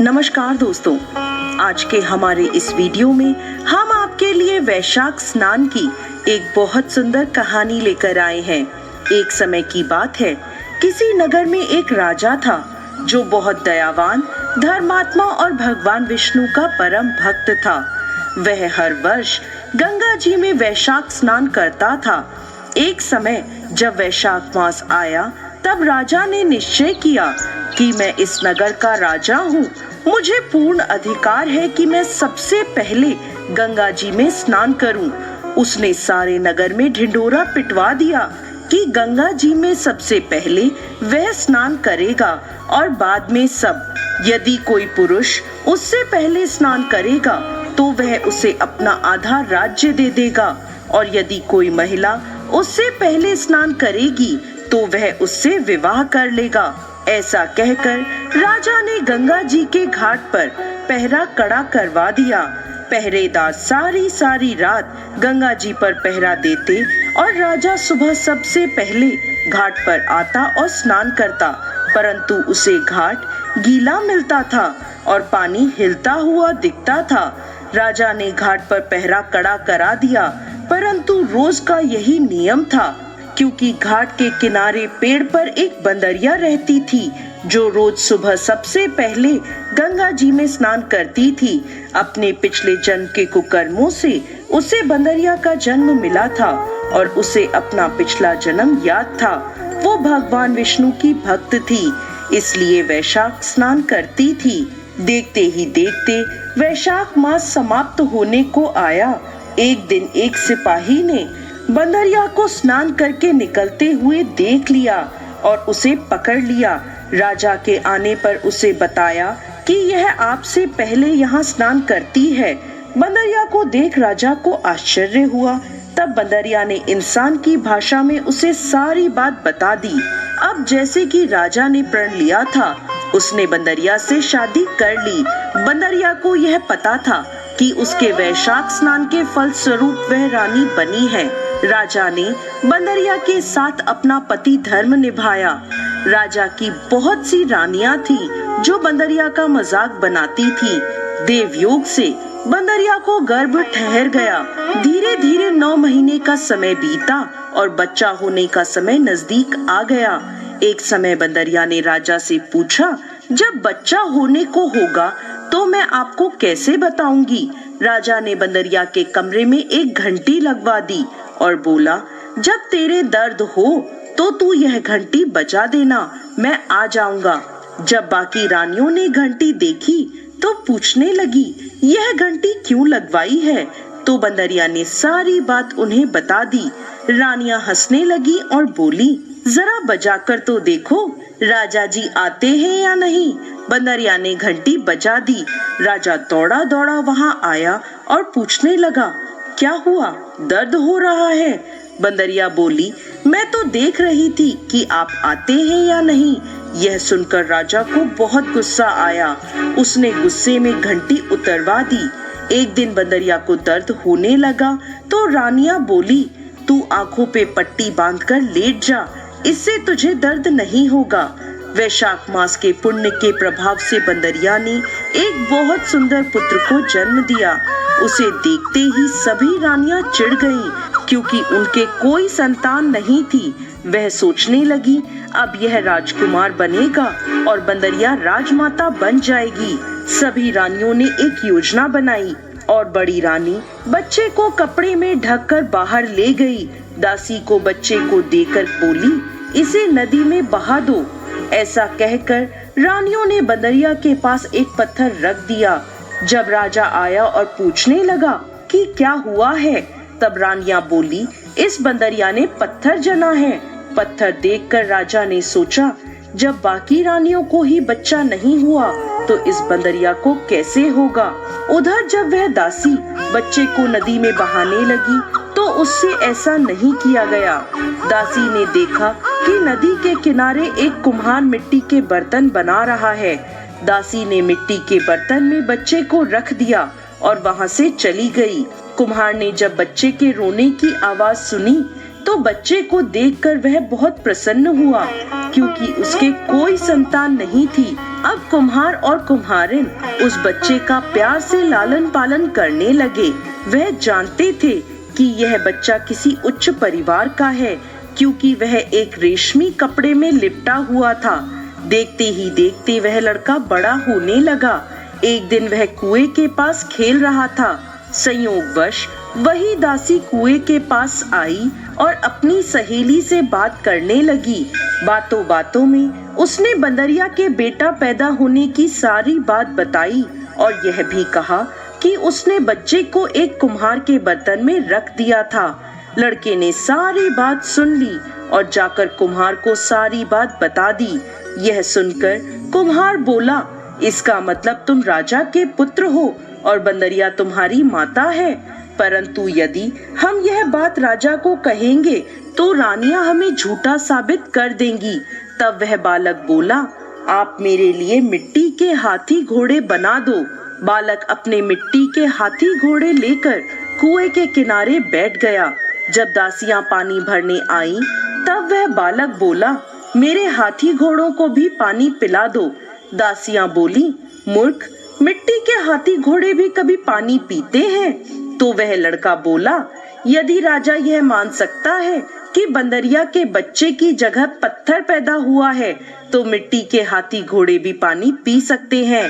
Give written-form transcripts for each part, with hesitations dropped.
नमस्कार दोस्तों, आज के हमारे इस वीडियो में हम आपके लिए वैशाख स्नान की एक बहुत सुंदर कहानी लेकर आए हैं। एक समय की बात है, किसी नगर में एक राजा था जो बहुत दयावान, धर्मात्मा और भगवान विष्णु का परम भक्त था। वह हर वर्ष गंगा जी में वैशाख स्नान करता था। एक समय जब वैशाख मास आया, तब राजा ने निश्चय किया कि मैं इस नगर का राजा हूँ। मुझे पूर्ण अधिकार है कि मैं सबसे पहले गंगा जी में स्नान करूं। उसने सारे नगर में ढिंढोरा पिटवा दिया कि गंगा जी में सबसे पहले वह स्नान करेगा और बाद में सब। यदि कोई पुरुष उससे पहले स्नान करेगा तो वह उसे अपना आधा राज्य दे देगा, और यदि कोई महिला उससे पहले स्नान करेगी तो वह उससे विवाह कर लेगा। ऐसा कहकर राजा ने गंगा जी के घाट पर पहरा कड़ा करवा दिया। पहरेदार सारी रात गंगा जी पर पहरा देते और राजा सुबह सबसे पहले घाट पर आता और स्नान करता, परंतु उसे घाट गीला मिलता था और पानी हिलता हुआ दिखता था। राजा ने घाट पर पहरा कड़ा करा दिया, परंतु रोज का यही नियम था, क्योंकि घाट के किनारे पेड़ पर एक बंदरिया रहती थी जो रोज सुबह सबसे पहले गंगा जी में स्नान करती थी। अपने पिछले जन्म के कुकर्मों से उसे बंदरिया का जन्म मिला था और उसे अपना पिछला जन्म याद था। वो भगवान विष्णु की भक्त थी, इसलिए वैशाख स्नान करती थी। देखते ही देखते वैशाख मास समाप्त होने को आया। एक दिन एक सिपाही ने बंदरिया को स्नान करके निकलते हुए देख लिया और उसे पकड़ लिया। राजा के आने पर उसे बताया कि यह आपसे पहले यहाँ स्नान करती है। बंदरिया को देख राजा को आश्चर्य हुआ। तब बंदरिया ने इंसान की भाषा में उसे सारी बात बता दी। अब जैसे कि राजा ने प्रण लिया था, उसने बंदरिया से शादी कर ली। बंदरिया को यह पता था कि उसके वैशाख स्नान के फल स्वरूप वह रानी बनी है। राजा ने बंदरिया के साथ अपना पति धर्म निभाया। राजा की बहुत सी रानियां थी जो बंदरिया का मजाक बनाती थी। देवयोग से बंदरिया को गर्भ ठहर गया। धीरे धीरे 9 महीने का समय बीता और बच्चा होने का समय नजदीक आ गया। एक समय बंदरिया ने राजा से पूछा, जब बच्चा होने को होगा तो मैं आपको कैसे बताऊंगी? राजा ने बंदरिया के कमरे में एक घंटी लगवा दी और बोला, जब तेरे दर्द हो तो तू यह घंटी बजा देना, मैं आ जाऊंगा। जब बाकी रानियों ने घंटी देखी तो पूछने लगी, यह घंटी क्यों लगवाई है? तो बंदरिया ने सारी बात उन्हें बता दी। रानियां हंसने लगी और बोली, जरा बजाकर तो देखो, राजा जी आते हैं या नहीं। बंदरिया ने घंटी बजा दी। राजा दौड़ा दौड़ा वहां आया और पूछने लगा, क्या हुआ, दर्द हो रहा है? बंदरिया बोली, मैं तो देख रही थी कि आप आते हैं या नहीं। यह सुनकर राजा को बहुत गुस्सा आया। उसने गुस्से में घंटी उतरवा दी। एक दिन बंदरिया को दर्द होने लगा तो रानियां बोली, तू आंखों पे पट्टी बांधकर लेट जा, इससे तुझे दर्द नहीं होगा। वैशाख मास के पुण्य के प्रभाव से बंदरिया ने एक बहुत सुंदर पुत्र को जन्म दिया। उसे देखते ही सभी रानियां चिढ़ गईं, क्योंकि उनके कोई संतान नहीं थी। वह सोचने लगी, अब यह राजकुमार बनेगा और बंदरिया राजमाता बन जाएगी। सभी रानियों ने एक योजना बनाई और बड़ी रानी बच्चे को कपड़े में ढककर बाहर ले गई। दासी को बच्चे को देकर बोली, इसे नदी में बहा दो। ऐसा कहकर रानियों ने बंदरिया के पास एक पत्थर रख दिया। जब राजा आया और पूछने लगा कि क्या हुआ है, तब रानियां बोली, इस बंदरिया ने पत्थर जना है। पत्थर देखकर राजा ने सोचा, जब बाकी रानियों को ही बच्चा नहीं हुआ तो इस बंदरिया को कैसे होगा। उधर जब वह दासी बच्चे को नदी में बहाने लगी तो उससे ऐसा नहीं किया गया। दासी ने देखा कि नदी के किनारे एक कुम्हार मिट्टी के बर्तन बना रहा है। दासी ने मिट्टी के बर्तन में बच्चे को रख दिया और वहां से चली गई। कुम्हार ने जब बच्चे के रोने की आवाज सुनी तो बच्चे को देखकर वह बहुत प्रसन्न हुआ, क्योंकि उसके कोई संतान नहीं थी। अब कुम्हार और कुम्हारिन उस बच्चे का प्यार से लालन पालन करने लगे। वह जानते थे कि यह बच्चा किसी उच्च परिवार का है, क्योंकि वह एक रेशमी कपड़े में लिपटा हुआ था। देखते ही देखते वह लड़का बड़ा होने लगा। एक दिन वह कुएं के पास खेल रहा था। संयोगवश वही दासी कुएं के पास आई और अपनी सहेली से बात करने लगी। बातों बातों में उसने बंदरिया के बेटा पैदा होने की सारी बात बताई और यह भी कहा कि उसने बच्चे को एक कुम्हार के बर्तन में रख दिया था। लड़के ने सारी बात सुन ली और जाकर कुम्हार को सारी बात बता दी। यह सुनकर कुम्हार बोला, इसका मतलब तुम राजा के पुत्र हो और बंदरिया तुम्हारी माता है। परंतु यदि हम यह बात राजा को कहेंगे तो रानियां हमें झूठा साबित कर देंगी। तब वह बालक बोला, आप मेरे लिए मिट्टी के हाथी घोड़े बना दो। बालक अपने मिट्टी के हाथी घोड़े लेकर कुएं के किनारे बैठ गया। जब दासियां पानी भरने आईं, तब वह बालक बोला, मेरे हाथी घोड़ों को भी पानी पिला दो। दासियां बोली, मूर्ख, मिट्टी के हाथी घोड़े भी कभी पानी पीते हैं? तो वह लड़का बोला, यदि राजा यह मान सकता है कि बंदरिया के बच्चे की जगह पत्थर पैदा हुआ है, तो मिट्टी के हाथी घोड़े भी पानी पी सकते हैं।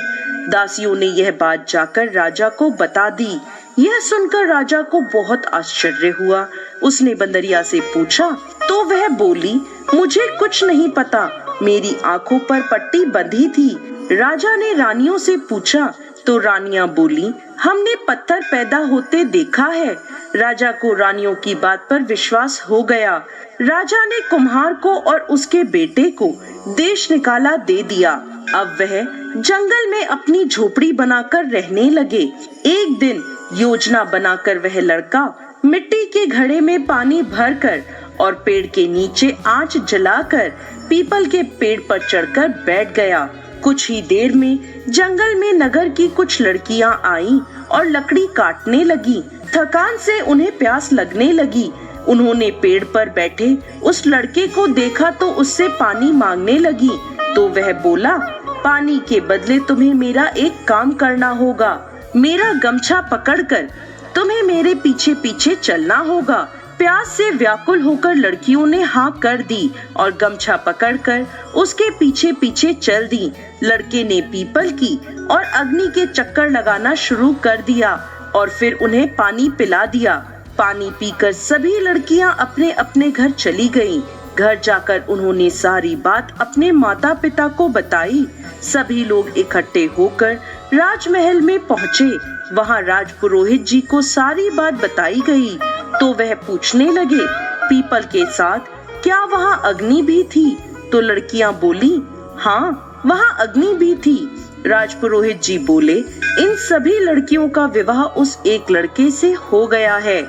दासियों ने यह बात जाकर राजा को बता दी। यह सुनकर राजा को बहुत आश्चर्य हुआ। उसने बंदरिया से पूछा तो वह बोली, मुझे कुछ नहीं पता, मेरी आंखों पर पट्टी बंधी थी। राजा ने रानियों से पूछा तो रानियां बोली, हमने पत्थर पैदा होते देखा है। राजा को रानियों की बात पर विश्वास हो गया। राजा ने कुम्हार को और उसके बेटे को देश निकाला दे दिया। अब वह जंगल में अपनी झोपड़ी बनाकर रहने लगे। एक दिन योजना बनाकर वह लड़का मिट्टी के घड़े में पानी भरकर और पेड़ के नीचे आंच जलाकर पीपल के पेड़ पर चढ़कर बैठ गया। कुछ ही देर में जंगल में नगर की कुछ लड़कियां आईं और लकड़ी काटने लगी। थकान से उन्हें प्यास लगने लगी। उन्होंने पेड़ पर बैठे उस लड़के को देखा तो उससे पानी मांगने लगी। तो वह बोला, पानी के बदले तुम्हें मेरा एक काम करना होगा। मेरा गमछा पकड़कर तुम्हें मेरे पीछे पीछे चलना होगा। प्यास से व्याकुल होकर लड़कियों ने हाँ कर दी और गमछा पकड़कर उसके पीछे पीछे चल दी। लड़के ने पीपल की और अग्नि के चक्कर लगाना शुरू कर दिया और फिर उन्हें पानी पिला दिया। पानी पीकर सभी लड़कियां अपने अपने घर चली गईं। घर जाकर उन्होंने सारी बात अपने माता पिता को बताई। सभी लोग इकट्ठे होकर राजमहल में पहुँचे। वहाँ राजपुरोहित जी को सारी बात बताई गई। तो वह पूछने लगे, पीपल के साथ क्या वहाँ अग्नि भी थी? तो लड़कियां बोली, हाँ, वहाँ अग्नि भी थी। राजपुरोहित जी बोले, इन सभी लड़कियों का विवाह उस एक लड़के से हो गया है।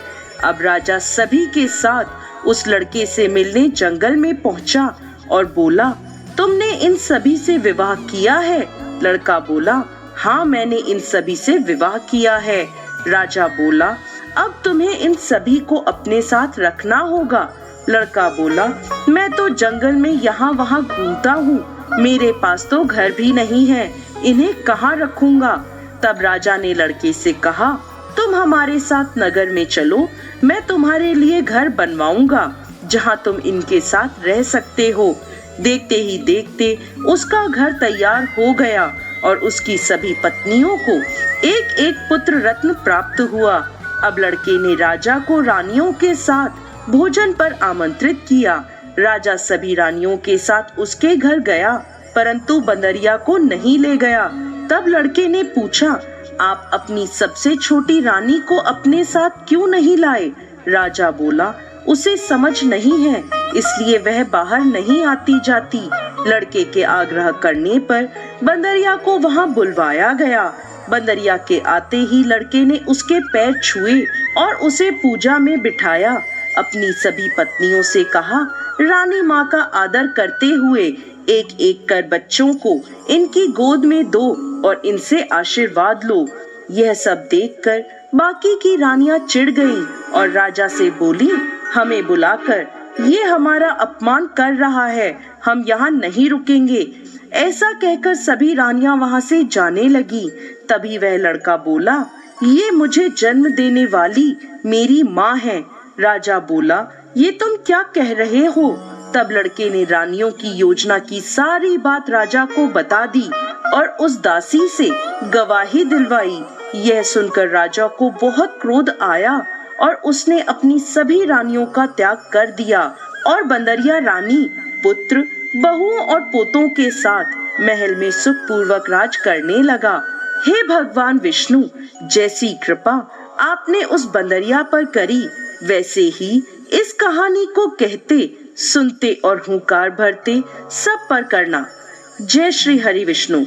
अब राजा सभी के साथ उस लड़के से मिलने जंगल में पहुंचा और बोला, तुमने इन सभी से विवाह किया है? लड़का बोला, हाँ, मैंने इन सभी से विवाह किया है। राजा बोला, अब तुम्हें इन सभी को अपने साथ रखना होगा। लड़का बोला, मैं तो जंगल में यहाँ वहाँ घूमता हूँ, मेरे पास तो घर भी नहीं है, इन्हें कहाँ रखूंगा? तब राजा ने लड़के से कहा, तुम हमारे साथ नगर में चलो, मैं तुम्हारे लिए घर बनवाऊंगा जहाँ तुम इनके साथ रह सकते हो। देखते ही देखते उसका घर तैयार हो गया और उसकी सभी पत्नियों को एक एक पुत्र रत्न प्राप्त हुआ। अब लड़के ने राजा को रानियों के साथ भोजन पर आमंत्रित किया। राजा सभी रानियों के साथ उसके घर गया, परंतु बंदरिया को नहीं ले गया। तब लड़के ने पूछा, आप अपनी सबसे छोटी रानी को अपने साथ क्यों नहीं लाए? राजा बोला, उसे समझ नहीं है, इसलिए वह बाहर नहीं आती जाती। लड़के के आग्रह करने पर बंदरिया को वहाँ बुलवाया गया। बंदरिया के आते ही लड़के ने उसके पैर छुए और उसे पूजा में बिठाया। अपनी सभी पत्नियों से कहा, रानी माँ का आदर करते हुए एक एक कर बच्चों को इनकी गोद में दो और इनसे आशीर्वाद लो। यह सब देखकर बाकी की रानियां चिढ़ गईं और राजा से बोली, हमें बुलाकर ये हमारा अपमान कर रहा है, हम यहाँ नहीं रुकेंगे। ऐसा कहकर सभी रानियां वहां से जाने लगी। तभी वह लड़का बोला, ये मुझे जन्म देने वाली मेरी माँ है। राजा बोला, ये तुम क्या कह रहे हो? तब लड़के ने रानियों की योजना की सारी बात राजा को बता दी और उस दासी से गवाही दिलवाई। यह सुनकर राजा को बहुत क्रोध आया और उसने अपनी सभी रानियों का त्याग कर दिया और बंदरिया रानी पुत्र, बहुओं और पोतों के साथ महल में सुखपूर्वक राज करने लगा। हे भगवान विष्णु, जैसी कृपा आपने उस बंदरिया पर करी, वैसे ही इस कहानी को कहते, सुनते और हुंकार भरते सब पर करना। जय श्री हरि विष्णु।